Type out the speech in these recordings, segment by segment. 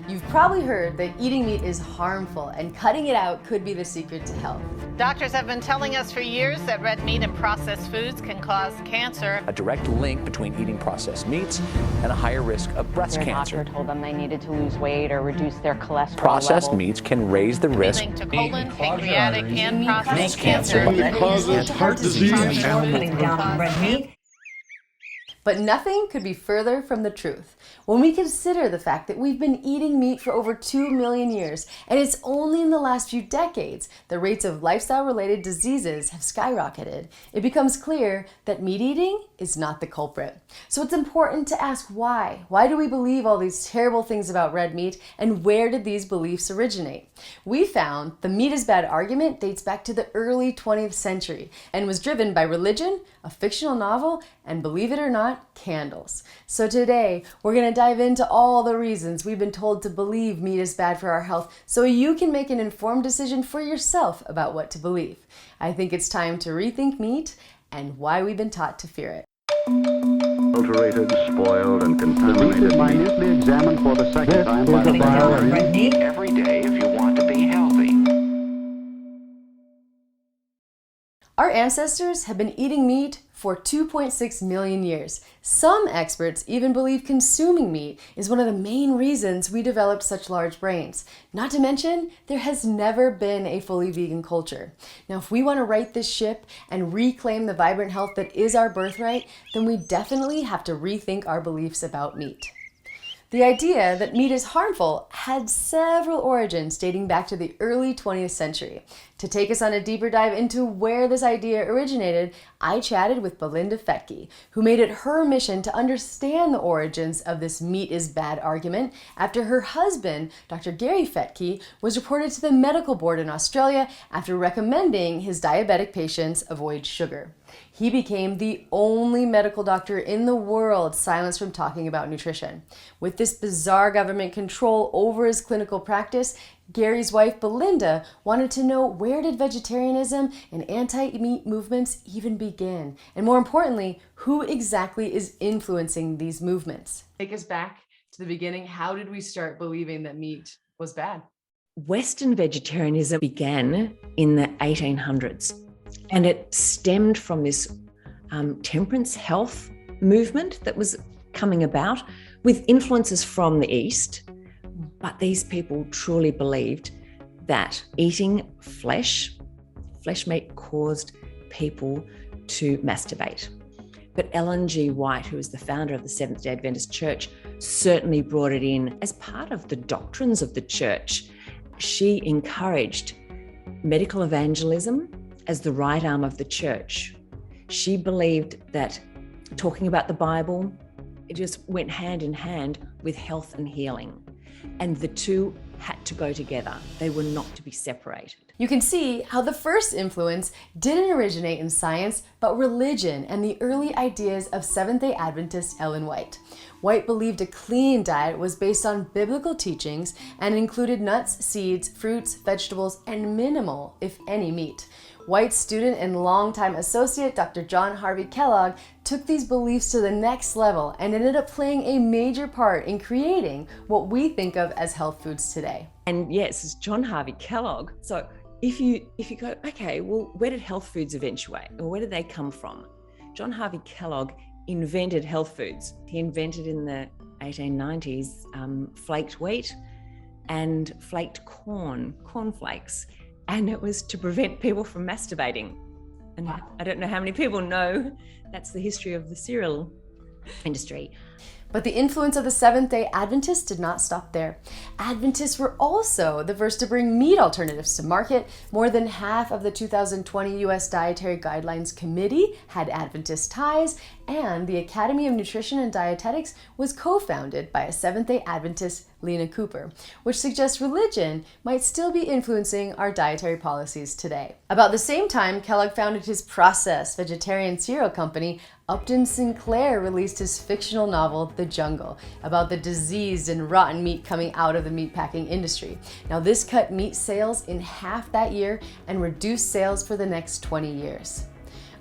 You've probably heard that eating meat is harmful and cutting it out could be the secret to health. Doctors have been telling us for years that red meat and processed foods can cause cancer. A direct link between eating processed meats and a higher risk of breast cancer. Their doctor told them they needed to lose weight or reduce their cholesterol Processed levels. meats can raise the risk Linked to colon, pancreatic, and prostate cancer. cancer. It causes heart disease. Cutting down on red meat. But nothing could be further from the truth when we consider the fact that we've been eating meat for over 2 million years, and it's only in the last few decades the rates of lifestyle-related diseases have skyrocketed. It becomes clear that meat eating is not the culprit. So it's important to ask why. Why do we believe all these terrible things about red meat, and where did these beliefs originate? We found the meat is bad argument dates back to the early 20th century and was driven by religion, a fictional novel, and believe it or not, candles. So today, we're going to dive into all the reasons we've been told to believe meat is bad for our health so you can make an informed decision for yourself about what to believe. I think it's time to rethink meat and why we've been taught to fear it. Adulterated, spoiled, and contaminated meat. Minutely examined for the second time by the Red every day if you want to be healthy. Our ancestors have been eating meat for 2.6 million years. Some experts even believe consuming meat is one of the main reasons we developed such large brains. Not to mention, there has never been a fully vegan culture. Now, if we want to right this ship and reclaim the vibrant health that is our birthright, then we definitely have to rethink our beliefs about meat. The idea that meat is harmful had several origins dating back to the early 20th century. To take us on a deeper dive into where this idea originated, I chatted with Belinda Fettke, who made it her mission to understand the origins of this meat is bad argument after her husband, Dr. Gary Fettke, was reported to the medical board in Australia after recommending his diabetic patients avoid sugar. He became the only medical doctor in the world silenced from talking about nutrition. With this bizarre government control over his clinical practice, Gary's wife, Belinda, wanted to know where did vegetarianism and anti-meat movements even begin? And more importantly, who exactly is influencing these movements? Take us back to the beginning. How did we start believing that meat was bad? Western vegetarianism began in the 1800s, and it stemmed from this temperance health movement that was coming about with influences from the East. But these people truly believed that eating flesh meat caused people to masturbate. But Ellen G. White, who was the founder of the Seventh-day Adventist Church, certainly brought it in as part of the doctrines of the church. She encouraged medical evangelism as the right arm of the church. She believed that talking about the Bible, it just went hand in hand with health and healing. And the two had to go together. They were not to be separated. You can see how the first influence didn't originate in science, but religion and the early ideas of Seventh-day Adventist Ellen White. White believed a clean diet was based on biblical teachings and included nuts, seeds, fruits, vegetables, and minimal, if any, meat. White's student and longtime associate, Dr. John Harvey Kellogg, took these beliefs to the next level and ended up playing a major part in creating what we think of as health foods today. And yes, it's John Harvey Kellogg. So if you go, okay, well, where did health foods eventuate? Or where did they come from? John Harvey Kellogg invented health foods. He invented in the 1890s flaked wheat and flaked cornflakes. And it was to prevent people from masturbating. And wow. I don't know how many people know that's the history of the cereal industry. But the influence of the Seventh-day Adventists did not stop there. Adventists were also the first to bring meat alternatives to market. More than half of the 2020 U.S. Dietary Guidelines Committee had Adventist ties, and the Academy of Nutrition and Dietetics was co-founded by a Seventh-day Adventist, Lena Cooper, which suggests religion might still be influencing our dietary policies today. About the same time, Kellogg founded his processed vegetarian cereal company. Upton Sinclair released his fictional novel, The Jungle, about the diseased and rotten meat coming out of the meatpacking industry. Now, this cut meat sales in half that year and reduced sales for the next 20 years.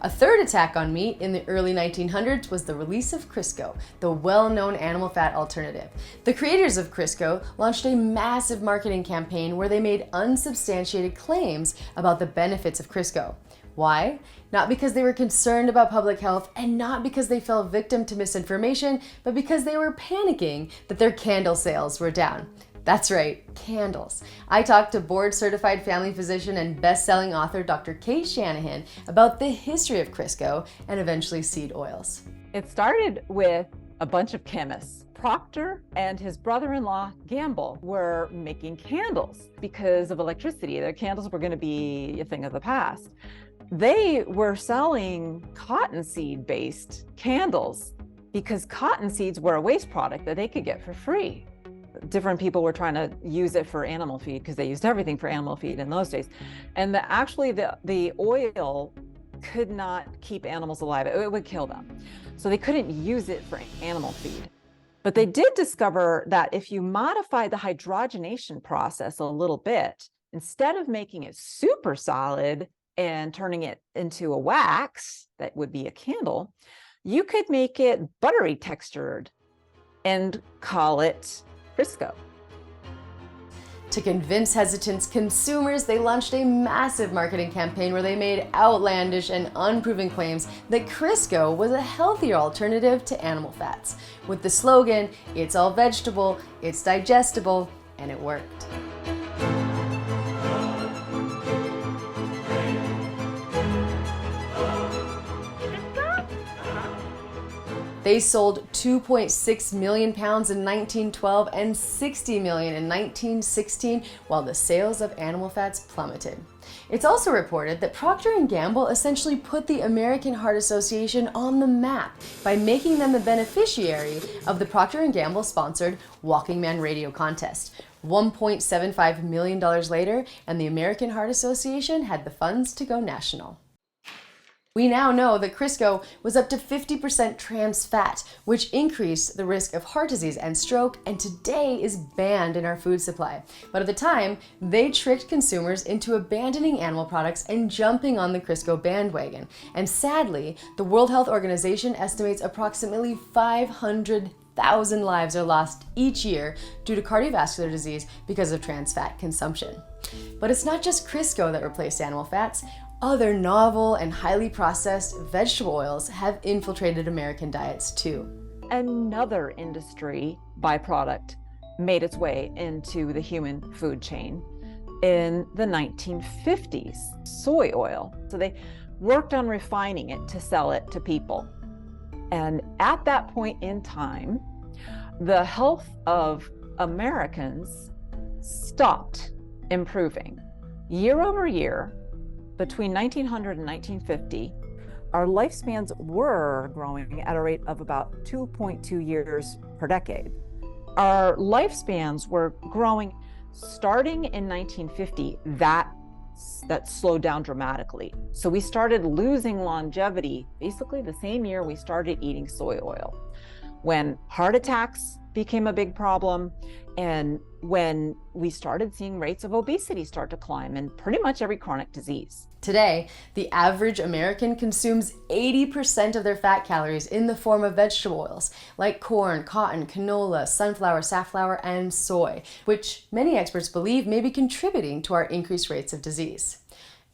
A third attack on meat in the early 1900s was the release of Crisco, the well-known animal fat alternative. The creators of Crisco launched a massive marketing campaign where they made unsubstantiated claims about the benefits of Crisco. Why? Not because they were concerned about public health and not because they fell victim to misinformation, but because they were panicking that their candle sales were down. That's right, candles. I talked to board-certified family physician and best-selling author Dr. Kate Shanahan about the history of Crisco and eventually seed oils. It started with a bunch of chemists. Proctor and his brother-in-law Gamble were making candles because of electricity. Their candles were going to be a thing of the past. They were selling cottonseed-based candles because cotton seeds were a waste product that they could get for free. Different people were trying to use it for animal feed because they used everything for animal feed in those days. And the oil could not keep animals alive. It would kill them. So they couldn't use it for animal feed. But they did discover that if you modify the hydrogenation process a little bit, instead of making it super solid and turning it into a wax that would be a candle, you could make it buttery textured and call it Crisco. To convince hesitant consumers, they launched a massive marketing campaign where they made outlandish and unproven claims that Crisco was a healthier alternative to animal fats, with the slogan, "It's all vegetable, it's digestible," and it worked. They sold 2.6 million pounds in 1912 and 60 million in 1916, while the sales of animal fats plummeted. It's also reported that Procter & Gamble essentially put the American Heart Association on the map by making them the beneficiary of the Procter & Gamble sponsored Walking Man radio contest. $1.75 million later, and the American Heart Association had the funds to go national. We now know that Crisco was up to 50% trans fat, which increased the risk of heart disease and stroke, and today is banned in our food supply. But at the time, they tricked consumers into abandoning animal products and jumping on the Crisco bandwagon. And sadly, the World Health Organization estimates approximately 500,000 lives are lost each year due to cardiovascular disease because of trans fat consumption. But it's not just Crisco that replaced animal fats. Other novel and highly processed vegetable oils have infiltrated American diets too. Another industry byproduct made its way into the human food chain in the 1950s, soy oil. So they worked on refining it to sell it to people. And at that point in time, the health of Americans stopped improving. Year over year, between 1900 and 1950, our lifespans were growing at a rate of about 2.2 years per decade. Our lifespans were growing starting in 1950, that slowed down dramatically. So we started losing longevity basically the same year we started eating soy oil, when heart attacks became a big problem and when we started seeing rates of obesity start to climb in pretty much every chronic disease. Today, the average American consumes 80% of their fat calories in the form of vegetable oils, like corn, cotton, canola, sunflower, safflower, and soy, which many experts believe may be contributing to our increased rates of disease.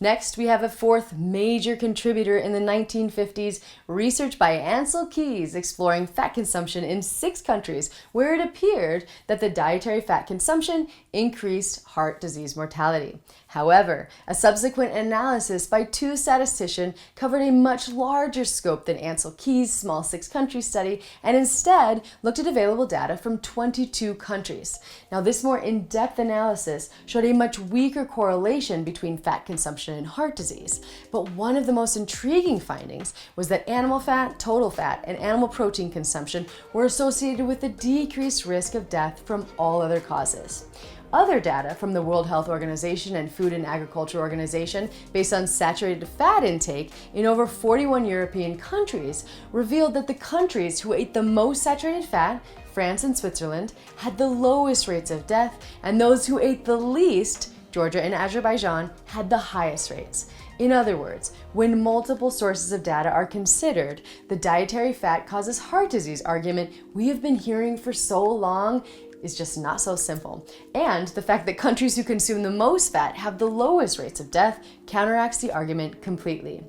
Next, we have a fourth major contributor in the 1950s, research by Ancel Keys exploring fat consumption in 6 countries where it appeared that the dietary fat consumption increased heart disease mortality. However, a subsequent analysis by 2 statisticians covered a much larger scope than Ancel Keys' small 6-country study and instead looked at available data from 22 countries. Now, this more in-depth analysis showed a much weaker correlation between fat consumption and heart disease. But one of the most intriguing findings was that animal fat, total fat, and animal protein consumption were associated with a decreased risk of death from all other causes. Other data from the World Health Organization and Food and Agriculture Organization, based on saturated fat intake in over 41 European countries, revealed that the countries who ate the most saturated fat, France and Switzerland, had the lowest rates of death, and those who ate the least, Georgia and Azerbaijan, had the highest rates. In other words, when multiple sources of data are considered, the dietary fat causes heart disease argument we have been hearing for so long is just not so simple. And the fact that countries who consume the most fat have the lowest rates of death counteracts the argument completely.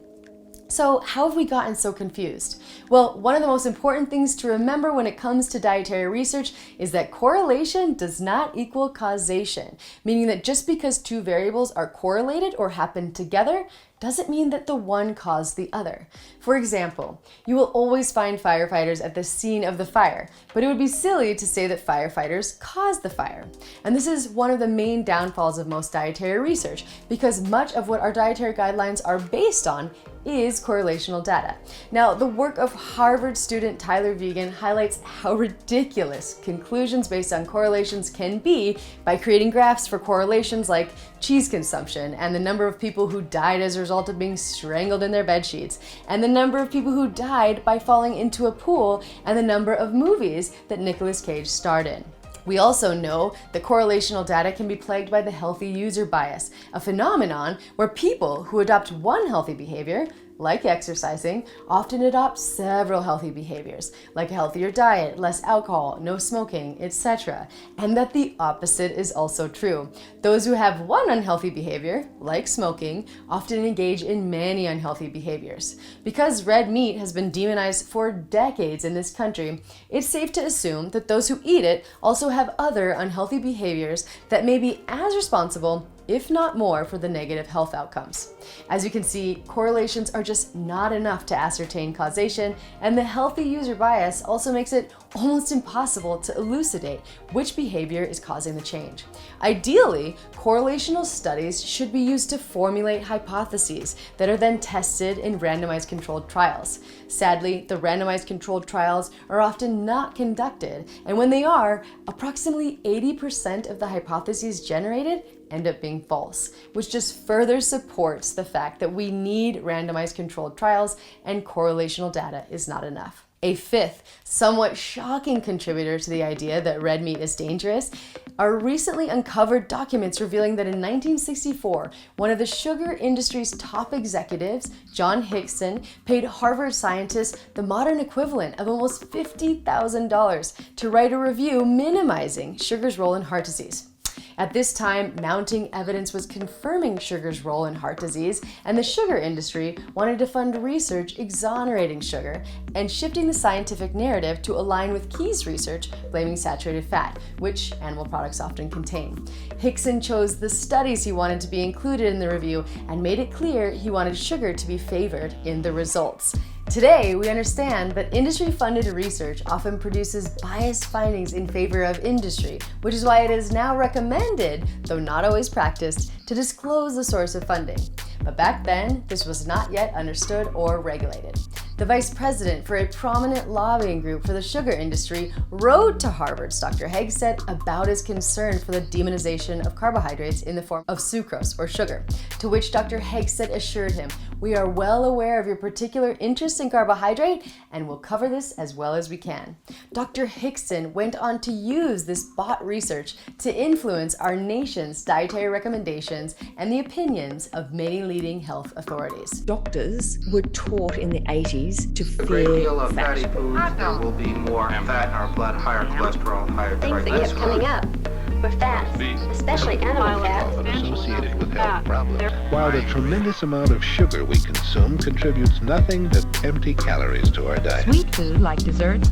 So how have we gotten so confused? Well, one of the most important things to remember when it comes to dietary research is that correlation does not equal causation, meaning that just because two variables are correlated or happen together doesn't mean that the one caused the other. For example, you will always find firefighters at the scene of the fire, but it would be silly to say that firefighters caused the fire. And this is one of the main downfalls of most dietary research, because much of what our dietary guidelines are based on is correlational data. Now, the work of Harvard student Tyler Vegan highlights how ridiculous conclusions based on correlations can be by creating graphs for correlations like cheese consumption and the number of people who died as a result of being strangled in their bed sheets, and the number of people who died by falling into a pool, and the number of movies that Nicolas Cage starred in. We also know that correlational data can be plagued by the healthy user bias, a phenomenon where people who adopt one healthy behavior, like exercising, often adopt several healthy behaviors, like a healthier diet, less alcohol, no smoking, etc. And that the opposite is also true. Those who have one unhealthy behavior, like smoking, often engage in many unhealthy behaviors. Because red meat has been demonized for decades in this country, it's safe to assume that those who eat it also have other unhealthy behaviors that may be as responsible, if not more, for the negative health outcomes. As you can see, correlations are just not enough to ascertain causation, and the healthy user bias also makes it almost impossible to elucidate which behavior is causing the change. Ideally, correlational studies should be used to formulate hypotheses that are then tested in randomized controlled trials. Sadly, the randomized controlled trials are often not conducted, and when they are, approximately 80% of the hypotheses generated end up being false, which just further supports the fact that we need randomized controlled trials and correlational data is not enough. A fifth, somewhat shocking contributor to the idea that red meat is dangerous are recently uncovered documents revealing that in 1964, one of the sugar industry's top executives, John Hickson, paid Harvard scientists the modern equivalent of almost $50,000 to write a review minimizing sugar's role in heart disease. At this time, mounting evidence was confirming sugar's role in heart disease, and the sugar industry wanted to fund research exonerating sugar and shifting the scientific narrative to align with Keys' research blaming saturated fat, which animal products often contain. Hickson chose the studies he wanted to be included in the review and made it clear he wanted sugar to be favored in the results. Today, we understand that industry-funded research often produces biased findings in favor of industry, which is why it is now recommended, though not always practiced, to disclose the source of funding. But back then, this was not yet understood or regulated. The vice president for a prominent lobbying group for the sugar industry wrote to Harvard's Dr. Hegseth about his concern for the demonization of carbohydrates in the form of sucrose or sugar, to which Dr. Hegseth assured him, "We are well aware of your particular interest in carbohydrate and will cover this as well as we can." Dr. Hickson went on to use this bot research to influence our nation's dietary recommendations and the opinions of many leading health authorities. Doctors were taught in the 80s to A great deal fear of fat. fatty foods, there will be more fat in our blood, higher cholesterol, higher Things that kept coming triglycerides. up were fats, especially animal fat. Often associated with health problems. While the tremendous amount of sugar we consume contributes nothing but empty calories to our diet. Sweet food like desserts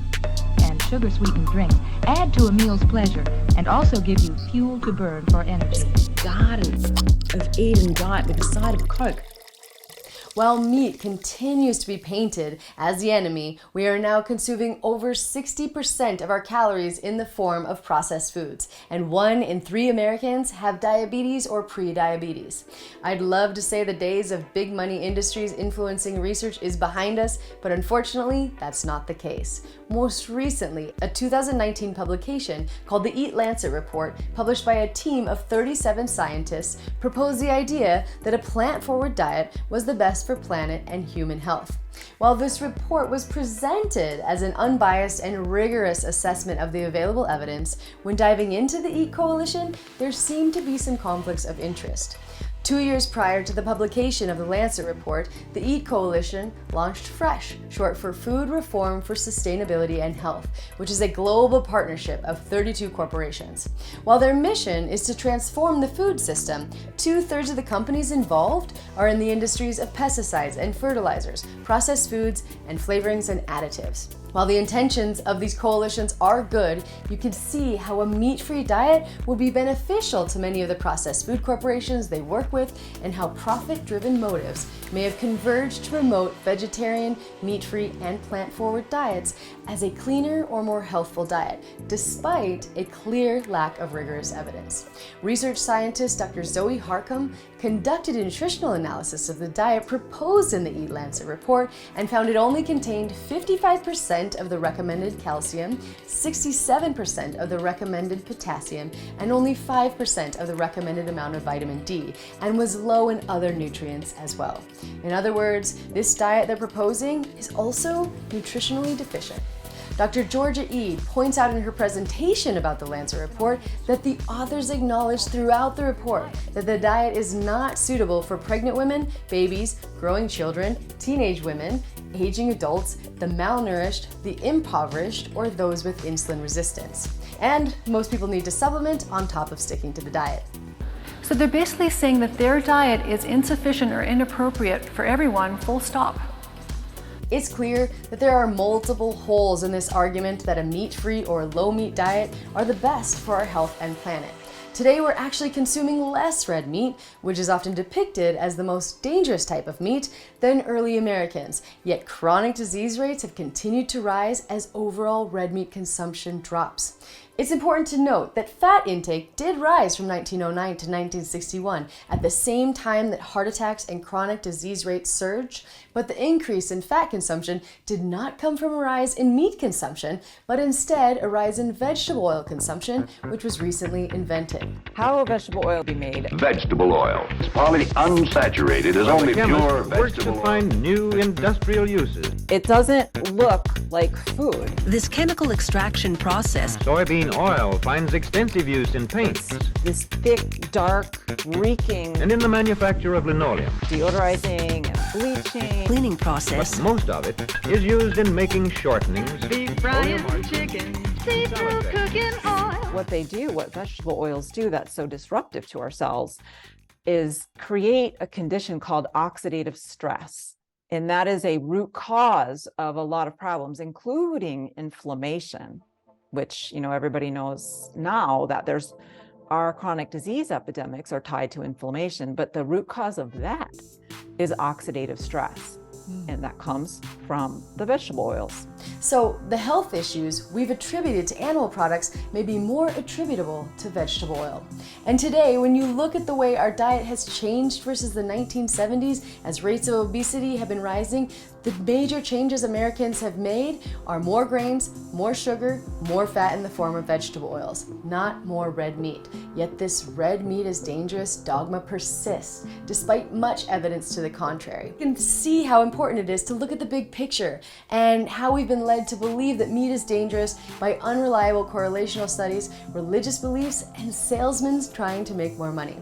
and sugar-sweetened drinks add to a meal's pleasure and also give you fuel to burn for energy. Garden of Eden diet with a side of Coke. While meat continues to be painted as the enemy, we are now consuming over 60% of our calories in the form of processed foods, and 1 in 3 Americans have diabetes or pre-diabetes. I'd love to say the days of big money industries influencing research is behind us, but unfortunately, that's not the case. Most recently, a 2019 publication called the Eat Lancet Report, published by a team of 37 scientists, proposed the idea that a plant-forward diet was the best for planet and human health. While this report was presented as an unbiased and rigorous assessment of the available evidence, when diving into the EAT Coalition, there seemed to be some conflicts of interest. 2 years prior to the publication of the Lancet report, the EAT Coalition launched FRESH, short for Food Reform for Sustainability and Health, which is a global partnership of 32 corporations. While their mission is to transform the food system, 2/3 of the companies involved are in the industries of pesticides and fertilizers, processed foods, and flavorings and additives. While the intentions of these coalitions are good, you can see how a meat-free diet would be beneficial to many of the processed food corporations they work with, and how profit-driven motives may have converged to promote vegetarian, meat-free, and plant-forward diets as a cleaner or more healthful diet, despite a clear lack of rigorous evidence. Research scientist Dr. Zoe Harcum conducted a nutritional analysis of the diet proposed in the Eat Lancet report and found it only contained 55% of the recommended calcium, 67% of the recommended potassium, and only 5% of the recommended amount of vitamin D, and was low in other nutrients as well. In other words, this diet they're proposing is also nutritionally deficient. Dr. Georgia Eade points out in her presentation about the Lancet report that the authors acknowledge throughout the report that the diet is not suitable for pregnant women, babies, growing children, teenage women, aging adults, the malnourished, the impoverished, or those with insulin resistance. And most people need to supplement on top of sticking to the diet. So they're basically saying that their diet is insufficient or inappropriate for everyone, full stop. It's clear that there are multiple holes in this argument that a meat-free or low-meat diet are the best for our health and planet. Today we're actually consuming less red meat, which is often depicted as the most dangerous type of meat, than early Americans, yet chronic disease rates have continued to rise as overall red meat consumption drops. It's important to note that fat intake did rise from 1909 to 1961 at the same time that heart attacks and chronic disease rates surged, but the increase in fat consumption did not come from a rise in meat consumption, but instead a rise in vegetable oil consumption, which was recently invented. How will vegetable oil be made? Vegetable oil. It's poly unsaturated is only pure vegetable oil. Find new industrial uses. It doesn't look like food. This chemical extraction process. Soybean oil finds extensive use in paints. This thick, dark, reeking. And in the manufacture of linoleum. Deodorizing and bleaching. Cleaning process. But most of it is used in making shortenings. Deep frying chicken. Seafood cooking oil. What they do, what vegetable oils do that's so disruptive to our cells, is create a condition called oxidative stress. And that is a root cause of a lot of problems, including inflammation, which, everybody knows now that our chronic disease epidemics are tied to inflammation, but the root cause of that is oxidative stress. And that comes from the vegetable oils. So the health issues we've attributed to animal products may be more attributable to vegetable oil. And today, when you look at the way our diet has changed versus the 1970s, as rates of obesity have been rising, the major changes Americans have made are more grains, more sugar, more fat in the form of vegetable oils, not more red meat. Yet this red meat is dangerous dogma persists, despite much evidence to the contrary. You can see how important it is to look at the big picture and how we've been led to believe that meat is dangerous by unreliable correlational studies, religious beliefs, and salesmen trying to make more money.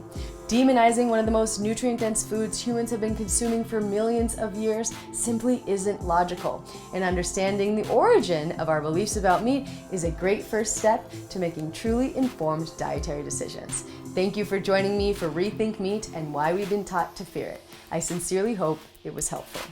Demonizing one of the most nutrient-dense foods humans have been consuming for millions of years simply isn't logical. And understanding the origin of our beliefs about meat is a great first step to making truly informed dietary decisions. Thank you for joining me for Rethink Meat and Why We've Been Taught to Fear It. I sincerely hope it was helpful.